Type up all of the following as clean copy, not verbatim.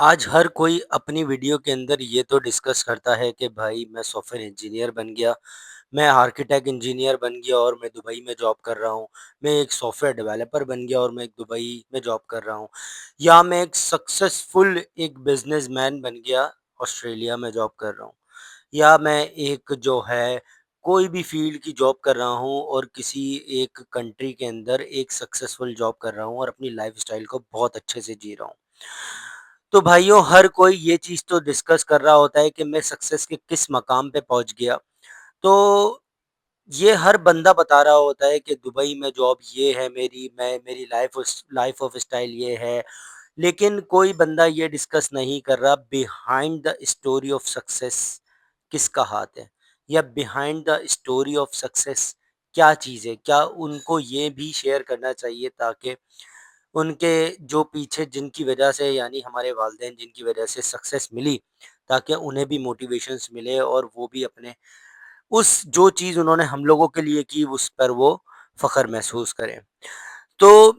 आज हर कोई अपनी वीडियो के अंदर ये तो डिस्कस करता है कि भाई मैं सॉफ्टवेयर इंजीनियर बन गया, मैं आर्किटेक्ट इंजीनियर बन गया और मैं दुबई में जॉब कर रहा हूँ। मैं एक सॉफ्टवेयर डेवलपर बन गया और मैं एक दुबई में जॉब कर रहा हूँ। या मैं एक सक्सेसफुल एक बिजनेसमैन बन गया, ऑस्ट्रेलिया में जॉब कर रहा हूँ। या मैं एक जो है कोई भी फील्ड की जॉब कर रहा हूँ और किसी एक कंट्री के अंदर एक सक्सेसफुल जॉब कर रहा हूँ और अपनी लाइफ़स्टाइल को बहुत अच्छे से जी रहा हूँ। तो भाइयों हर कोई ये चीज़ तो डिस्कस कर रहा होता है कि मैं सक्सेस के किस मकाम पे पहुँच गया। तो ये हर बंदा बता रहा होता है कि दुबई में जॉब ये है मेरी, मैं मेरी लाइफ़ ऑफ स्टाइल ये है। लेकिन कोई बंदा ये डिस्कस नहीं कर रहा behind the story of success किसका हाथ है, या behind the story of success क्या चीज़ है। क्या उनको ये भी शेयर करना चाहिए ताकि उनके जो पीछे जिनकी वजह से यानी हमारे वालिदैन जिनकी वजह से सक्सेस मिली, ताकि उन्हें भी मोटिवेशंस मिले और वो भी अपने उस जो चीज़ उन्होंने हम लोगों के लिए की उस पर वो फ़ख्र महसूस करें। तो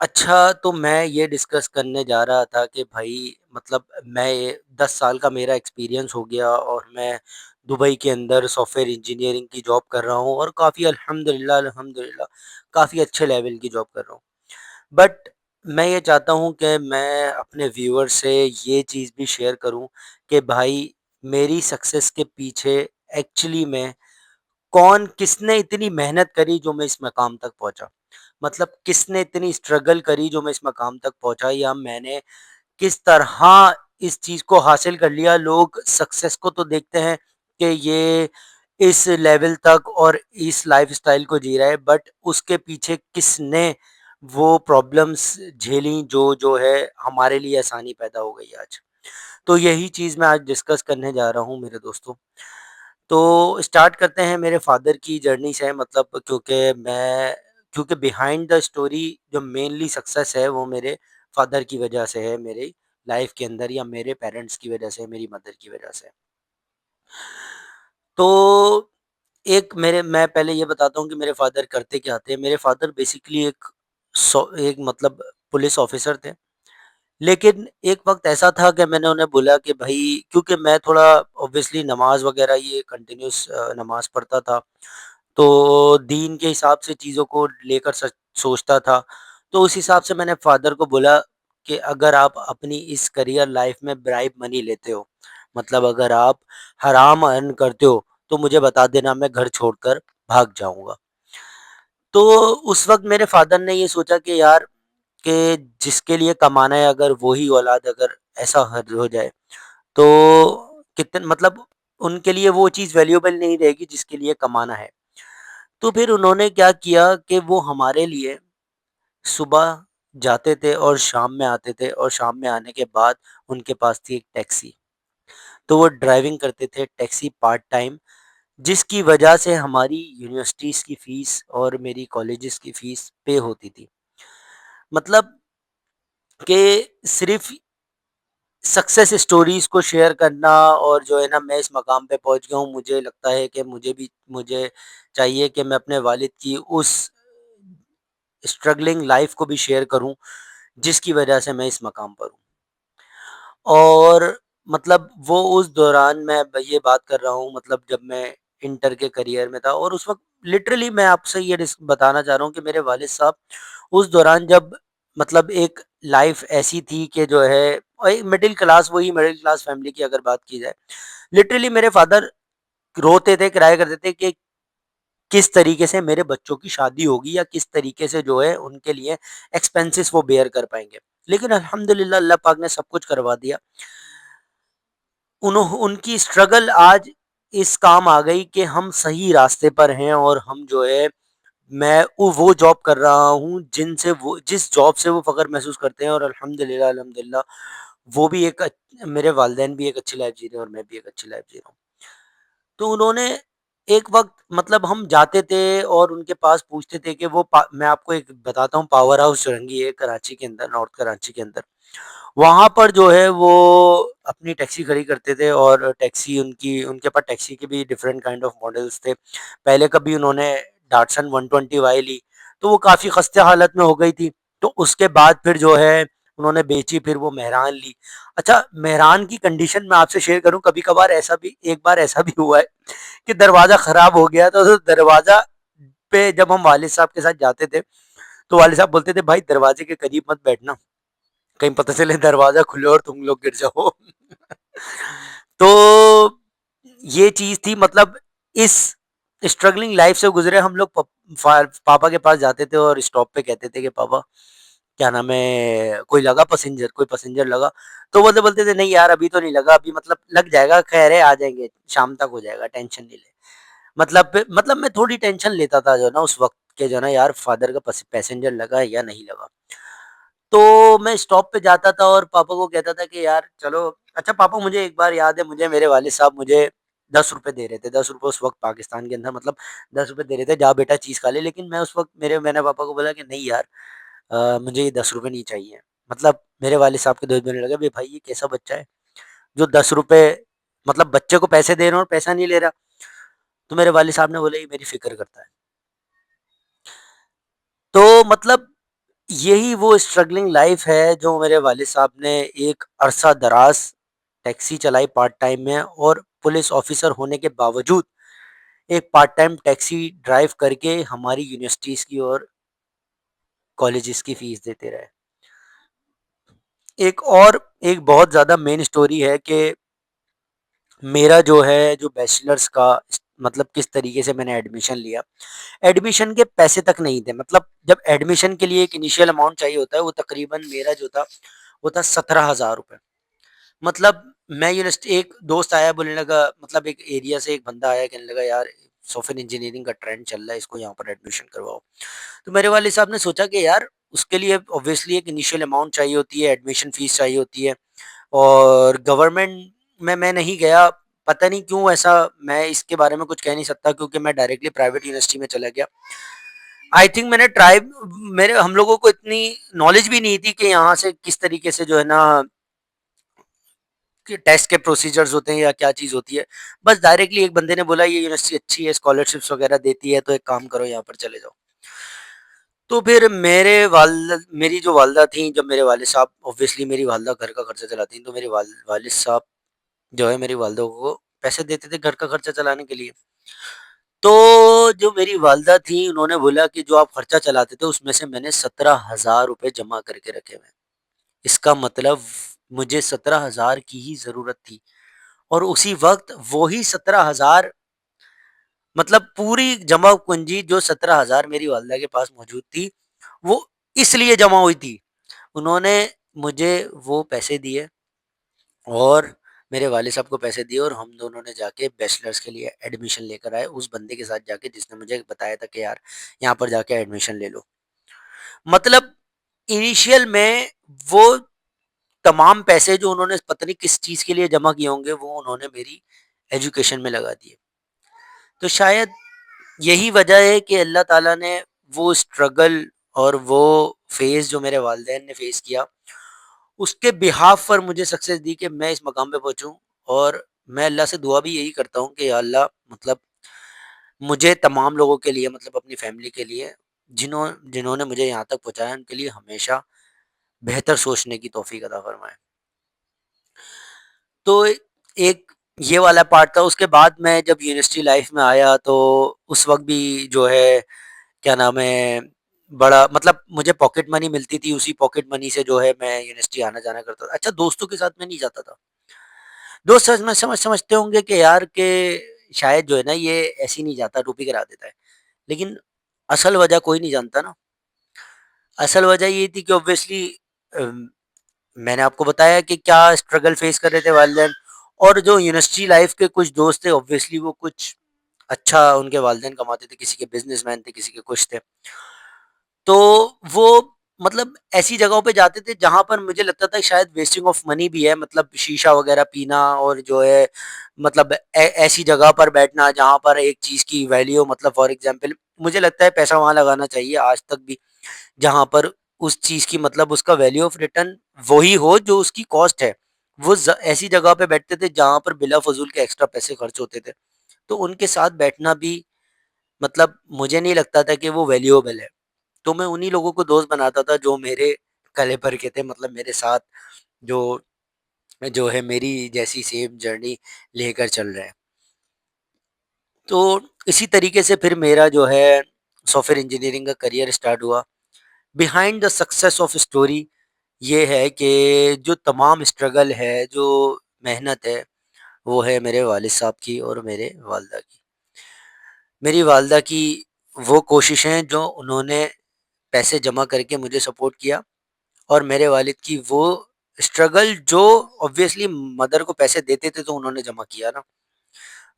अच्छा, तो मैं ये डिस्कस करने जा रहा था कि भाई मतलब मैं ये 10 साल का मेरा एक्सपीरियंस हो गया और मैं दुबई के अंदर सॉफ्टवेयर इंजीनियरिंग की जॉब कर रहा हूँ और काफ़ी अल्हम्दुलिल्लाह अल्हम्दुलिल्लाह काफ़ी अच्छे लेवल की जॉब कर रहा हूँ। बट मैं ये चाहता हूँ कि मैं अपने व्यूअर से ये चीज़ भी शेयर करूँ कि भाई मेरी सक्सेस के पीछे एक्चुअली में किसने इतनी मेहनत करी जो मैं इस मकाम तक पहुँचा। मतलब किसने इतनी स्ट्रगल करी जो मैं इस मकाम तक पहुँचा, या मैंने किस तरह इस चीज़ को हासिल कर लिया। लोग सक्सेस को तो देखते हैं कि ये इस लेवल तक और इस लाइफ़स्टाइल को जी रहा है, बट उसके पीछे किसने वो प्रॉब्लम्स झेली जो है हमारे लिए आसानी पैदा हो गई आज। तो यही चीज़ मैं आज डिस्कस करने जा रहा हूँ मेरे दोस्तों। तो स्टार्ट करते हैं मेरे फ़ादर की जर्नी से, मतलब क्योंकि बिहाइंड द स्टोरी जो मेनली सक्सेस है वो मेरे फ़ादर की वज़ह से है, मेरी लाइफ़ के अंदर, या मेरे पेरेंट्स की वज़ह से, मेरी मदर की वज़ह से। तो मैं पहले ये बताता हूँ कि मेरे फ़ादर करते क्या थे। मेरे फ़ादर बेसिकली एक मतलब पुलिस ऑफ़िसर थे। लेकिन एक वक़्त ऐसा था कि मैंने उन्हें बोला कि भई, क्योंकि मैं थोड़ा ऑब्वियसली नमाज़ वग़ैरह ये कंटिन्यूअस नमाज़ पढ़ता था, तो दीन के हिसाब से चीज़ों को लेकर सोचता था। तो उस हिसाब से मैंने फ़ादर को बोला कि अगर आप अपनी इस करियर लाइफ़ में ब्राइब मनी लेते हो, मतलब अगर आप हराम अर्न करते हो, तो मुझे बता देना, मैं घर छोड़कर भाग जाऊँगा। तो उस वक़्त मेरे फ़ादर ने ये सोचा कि यार, कि जिसके लिए कमाना है अगर वो ही औलाद अगर ऐसा हर हो जाए, तो कितन मतलब उनके लिए वो चीज़ वैल्यूएबल नहीं रहेगी जिसके लिए कमाना है। तो फिर उन्होंने क्या किया कि वो हमारे लिए सुबह जाते थे और शाम में आते थे, और शाम में आने के बाद उनके पास थी एक टैक्सी। तो वो ड्राइविंग करते थे टैक्सी पार्ट टाइम, जिसकी वजह से हमारी यूनिवर्सिटीज़ की फ़ीस और मेरी कॉलेजेस की फ़ीस पे होती थी। मतलब कि सिर्फ़ सक्सेस स्टोरीज़ को शेयर करना और जो है ना, मैं इस मकाम पे पहुँच गया हूँ, मुझे लगता है कि मुझे चाहिए कि मैं अपने वालिद की उस स्ट्रगलिंग लाइफ़ को भी शेयर करूँ, जिसकी वजह से मैं इस मकाम पर हूँ। और मतलब वो उस दौरान मैं ये बात कर रहा हूँ, मतलब जब मैं इंटर के करियर में था, और उस वक़्त लिटरली मैं आपसे ये बताना चाह रहा हूँ कि मेरे वालिद साहब उस दौरान जब मतलब एक लाइफ़ ऐसी थी कि जो है, और एक मिडल क्लास फैमिली की अगर बात की जाए, लिटरली मेरे फादर रोते थे, क्राय करते थे कि किस तरीके से मेरे बच्चों की शादी होगी, या किस तरीके से जो है उनके लिए एक्सपेंसेस वो बेयर कर पाएँगे। लेकिन अल्हम्दुलिल्लाह अल्लाह पाक ने सब कुछ करवा दिया। उनकी स्ट्रगल आज इस काम आ गई कि हम सही रास्ते पर हैं, और हम जो है, मैं वो जॉब कर रहा हूँ जिस जॉब से वो फ़ख्र महसूस करते हैं, और अल्हम्दुलिल्लाह अल्हम्दुलिल्लाह वो भी मेरे वालिदैन भी एक अच्छी लाइफ़ जी रहे हैं और मैं भी एक अच्छी लाइफ़ जी रहा हूँ। तो उन्होंने एक वक़्त, मतलब हम जाते थे और उनके पास पूछते थे कि मैं आपको एक बताता हूँ, पावर हाउस चुरंगी है कराची के अंदर, नॉर्थ कराची के अंदर। वहाँ पर जो है वो अपनी टैक्सी खड़ी करते थे, और उनके पास टैक्सी के भी डिफरेंट काइंड ऑफ मॉडल्स थे। पहले कभी उन्होंने डाटसन 120 वाई ली, तो वो काफ़ी खस्ता हालत में हो गई थी। तो उसके बाद फिर जो है उन्होंने बेची, फिर वो मेहरान ली। अच्छा, मेहरान की कंडीशन मैं आपसे शेयर करूँ, कभी-कभार ऐसा भी, एक बार ऐसा भी हुआ है कि दरवाज़ा खराब हो गया, तो दरवाज़ा पे जब हम वालिद साहब के साथ जाते थे, तो वालिद साहब बोलते थे, "भाई दरवाज़े के करीब मत बैठना, कहीं पता चले दरवाज़ा खुले और तुम लोग गिर जाओ।" तो ये चीज़ थी, मतलब इस स्ट्रगलिंग लाइफ़ से गुज़रे हम लोग पापा के पास जाते थे और स्टॉप पे कहते थे कि पापा, क्या नाम है, कोई पैसेंजर लगा। तो बोलते थे, "नहीं यार, अभी तो नहीं लगा, अभी मतलब लग जाएगा, खैर है, आ जाएँगे, शाम तक हो जाएगा, टेंशन नहीं ले।" मतलब मैं थोड़ी टेंशन लेता था जो ना उस वक़्त के, जो ना यार फादर का पैसेंजर लगा है या नहीं लगा। तो मैं स्टॉप पे जाता था और पापा को कहता था कि यार चलो। अच्छा पापा, मुझे एक बार याद है, मुझे मेरे वालिद साहब मुझे ₹10 दे रहे थे। ₹10 उस वक़्त पाकिस्तान के अंदर, मतलब ₹10 दे रहे थे, जा बेटा चीज़ खा ले। लेकिन मैं उस वक़्त मैंने पापा को बोला कि नहीं यार, मुझे ये ₹10 नहीं चाहिए। मतलब मेरे वालिद साहब के दोस्त बोलने लगे, "बे भाई, ये कैसा बच्चा है जो ₹10, मतलब बच्चे को पैसे दे रहे हो और पैसा नहीं ले रहा।" तो मेरे वालिद साहब ने बोला, "ये मेरी फ़िक्र करता है।" तो मतलब यही वो स्ट्रगलिंग लाइफ है जो मेरे वालिद साहब ने एक अरसा दराज टैक्सी चलाई पार्ट टाइम में, और पुलिस ऑफिसर होने के बावजूद एक पार्ट टाइम टैक्सी ड्राइव करके हमारी यूनिवर्सिटीज की और कॉलेजेस की फीस देते रहे। एक बहुत ज़्यादा मेन स्टोरी है कि मेरा जो है, जो बैचलर्स का मतलब किस तरीके से मैंने एडमिशन लिया। एडमिशन के पैसे तक नहीं थे, मतलब जब एडमिशन के लिए एक इनिशियल अमाउंट चाहिए होता है, वो तकरीबन मेरा जो था वो था ₹17,000। मतलब मैं यूनिवर्सिटी, एक दोस्त आया बोलने लगा, मतलब एक एरिया से एक बंदा आया कहने लगा, यार सॉफ्टवेयर इंजीनियरिंग का ट्रेंड चल रहा है, इसको यहाँ पर एडमिशन करवाओ। तो मेरे वाले साहब ने सोचा कि यार उसके लिए ऑब्वियसली एक इनिशियल अमाउंट चाहिए होती है, एडमिशन फीस चाहिए होती है, और गवर्नमेंट में मैं नहीं गया। पता नहीं क्यों ऐसा, मैं इसके बारे में कुछ कह नहीं सकता क्योंकि मैं डायरेक्टली प्राइवेट यूनिवर्सिटी में चला गया। आई थिंक मैंने ट्राई, मेरे हम लोगों को इतनी नॉलेज भी नहीं थी कि यहाँ से किस तरीके से जो है ना कि टेस्ट के प्रोसीजर्स होते हैं या क्या चीज़ होती है। बस डायरेक्टली एक बंदे ने बोला ये यूनिवर्सिटी अच्छी है, स्कॉलरशिप्स वगैरह देती है, तो एक काम करो यहाँ पर चले जाओ। तो फिर मेरी जो वालदा थी, जब मेरे वालिद साहब, ऑब्वियसली मेरी वालदा घर का खर्चा चलाती थी, तो मेरे वालिद साहब जो है मेरी वालदा को पैसे देते थे घर का खर्चा चलाने के लिए। तो जो मेरी वालदा थी, उन्होंने बोला कि जो आप खर्चा चलाते थे उसमें से मैंने ₹17,000 जमा करके रखे हुए हैं। इसका मतलब मुझे 17,000 की ही ज़रूरत थी, और उसी वक़्त वो ही 17,000, मतलब पूरी जमा पूँजी जो 17,000 मेरी वालदा के पास मौजूद थी, वो इसलिए जमा हुई थी। उन्होंने मुझे वो पैसे दिए और मेरे वालिद साहब को पैसे दिए, और हम दोनों ने जाके बैचलर्स के लिए एडमिशन लेकर आए उस बंदे के साथ जाके जिसने मुझे बताया था कि यार यहाँ पर जाके एडमिशन ले लो। मतलब इनिशियल में वो तमाम पैसे जो उन्होंने पता नहीं किस चीज़ के लिए जमा किए होंगे, वो उन्होंने मेरी एजुकेशन में लगा दिए। तो शायद यही वजह है कि अल्लाह ताला ने वो स्ट्रगल और वो फेज़ जो मेरे वालिदैन ने फेस किया, उसके बिहाफ़ पर मुझे सक्सेस दी कि मैं इस मकाम पे पहुँचूँ। और मैं अल्लाह से दुआ भी यही करता हूँ कि या अल्लाह, मतलब मुझे तमाम लोगों के लिए, मतलब अपनी फैमिली के लिए, जिन्होंने मुझे यहाँ तक पहुँचाया, उनके लिए हमेशा बेहतर सोचने की तौफ़ीक अता फ़रमाए। तो एक ये वाला पार्ट था। उसके बाद मैं जब यूनिवर्सिटी लाइफ़ में आया, तो उस वक़्त भी जो है, क्या नाम है, बड़ा मतलब मुझे पॉकेट मनी मिलती थी, उसी पॉकेट मनी से जो है मैं यूनिवर्सिटी आना-जाना करता था। अच्छा, दोस्तों के साथ मैं नहीं जाता था। दोस्त समझते होंगे कि यार के शायद जो है ना ये ऐसे ही नहीं जाता, टोपी करा देता है। लेकिन असल वजह कोई नहीं जानता ना। असल वजह ये थी कि ऑब्वियसली मैंने आपको बताया कि क्या स्ट्रगल फेस कर रहे थे वालिदैन, और जो यूनिवर्सिटी लाइफ के कुछ दोस्त थे, ऑब्वियसली वो कुछ अच्छा उनके वालिदैन कमाते थे, किसी के बिज़नेसमैन थे, किसी के कुछ थे। तो वो मतलब ऐसी जगहों पे जाते थे जहाँ पर मुझे लगता था शायद वेस्टिंग ऑफ मनी भी है, मतलब शीशा वगैरह पीना, और जो है मतलब ऐसी जगह पर बैठना जहाँ पर एक चीज़ की वैल्यू, मतलब फॉर एग्जांपल मुझे लगता है पैसा वहाँ लगाना चाहिए आज तक भी, जहाँ पर उस चीज़ की, मतलब उसका वैल्यू ऑफ रिटर्न वही हो जो उसकी कॉस्ट है। वो ऐसी जगह पे बैठते थे जहाँ पर बिला फजूल के एक्स्ट्रा पैसे खर्च होते थे। तो उनके साथ बैठना भी, मतलब मुझे नहीं लगता था कि वो वैल्यूएबल है। तो मैं उन्हीं लोगों को दोस्त बनाता था जो मेरे कैलिबर के थे, मतलब मेरे साथ जो जो है मेरी जैसी सेम जर्नी लेकर चल रहे हैं। तो इसी तरीके से फिर मेरा जो है सॉफ्टवेयर इंजीनियरिंग का करियर स्टार्ट हुआ। Behind the success of story ये है कि जो तमाम स्ट्रगल है, जो मेहनत है, वो है मेरे वालिद साहब की और मेरे वालदा की। मेरी वालदा की वो कोशिशें जो उन्होंने पैसे जमा करके मुझे सपोर्ट किया, और मेरे वालिद की वो स्ट्रगल जो ऑब्वियसली मदर को पैसे देते थे तो उन्होंने जमा किया ना।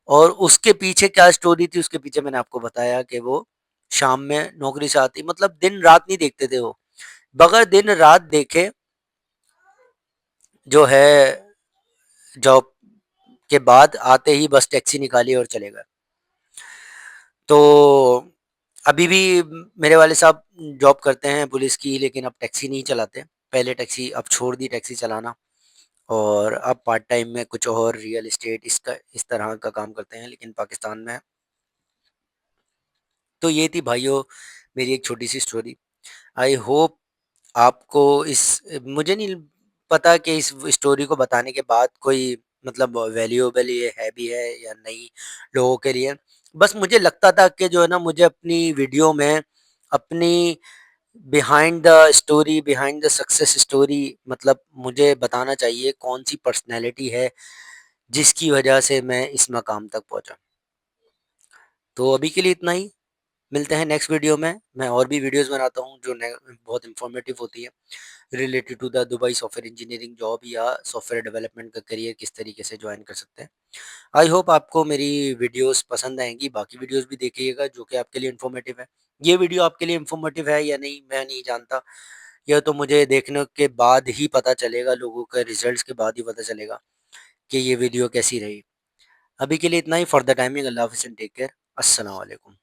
और उसके पीछे क्या स्टोरी थी, उसके पीछे मैंने आपको बताया कि वो शाम में नौकरी से आती, मतलब दिन रात नहीं देखते थे वो, बगैर दिन रात देखे जो है जॉब के बाद आते ही बस टैक्सी निकाली और चले गए। तो अभी भी मेरे वाले साहब जॉब करते हैं पुलिस की, लेकिन अब टैक्सी नहीं चलाते। पहले टैक्सी, अब छोड़ दी टैक्सी चलाना, और अब पार्ट टाइम में कुछ और रियल एस्टेट इसका इस तरह का काम करते हैं, लेकिन पाकिस्तान में। तो ये थी भाइयों मेरी एक छोटी सी स्टोरी। आई होप आपको इस, मुझे नहीं पता कि इस स्टोरी को बताने के बाद कोई मतलब वैल्यूएबल ये है भी है या नहीं लोगों के लिए। बस मुझे लगता था कि जो है ना, मुझे अपनी वीडियो में अपनी behind the story, behind the success story, मतलब मुझे बताना चाहिए कौन सी पर्सनैलिटी है जिसकी वजह से मैं इस मकाम तक पहुंचा। तो अभी के लिए इतना ही। मिलते हैं नेक्स्ट वीडियो में। मैं और भी वीडियोस बनाता हूँ जो बहुत इंफॉर्मेटिव होती है, related to the Dubai software engineering job या सॉफ्टवेयर डेवलपमेंट का करियर किस तरीके से ज्वाइन कर सकते हैं। आई होप आपको मेरी वीडियोस पसंद आएंगी। बाकी वीडियोस भी देखिएगा जो कि आपके लिए इन्फॉर्मेटिव है। ये वीडियो आपके लिए इन्फॉर्मेटिव है या नहीं मैं नहीं जानता, यह तो मुझे देखने के बाद ही पता चलेगा, लोगों के रिजल्ट्स के बाद ही पता चलेगा कि ये वीडियो कैसी रही। अभी के लिए इतना ही। फॉर द टाइमिंग, अल्लाह हाफिज़ एंड टेक केयर। अस्सलाम वालेकुम।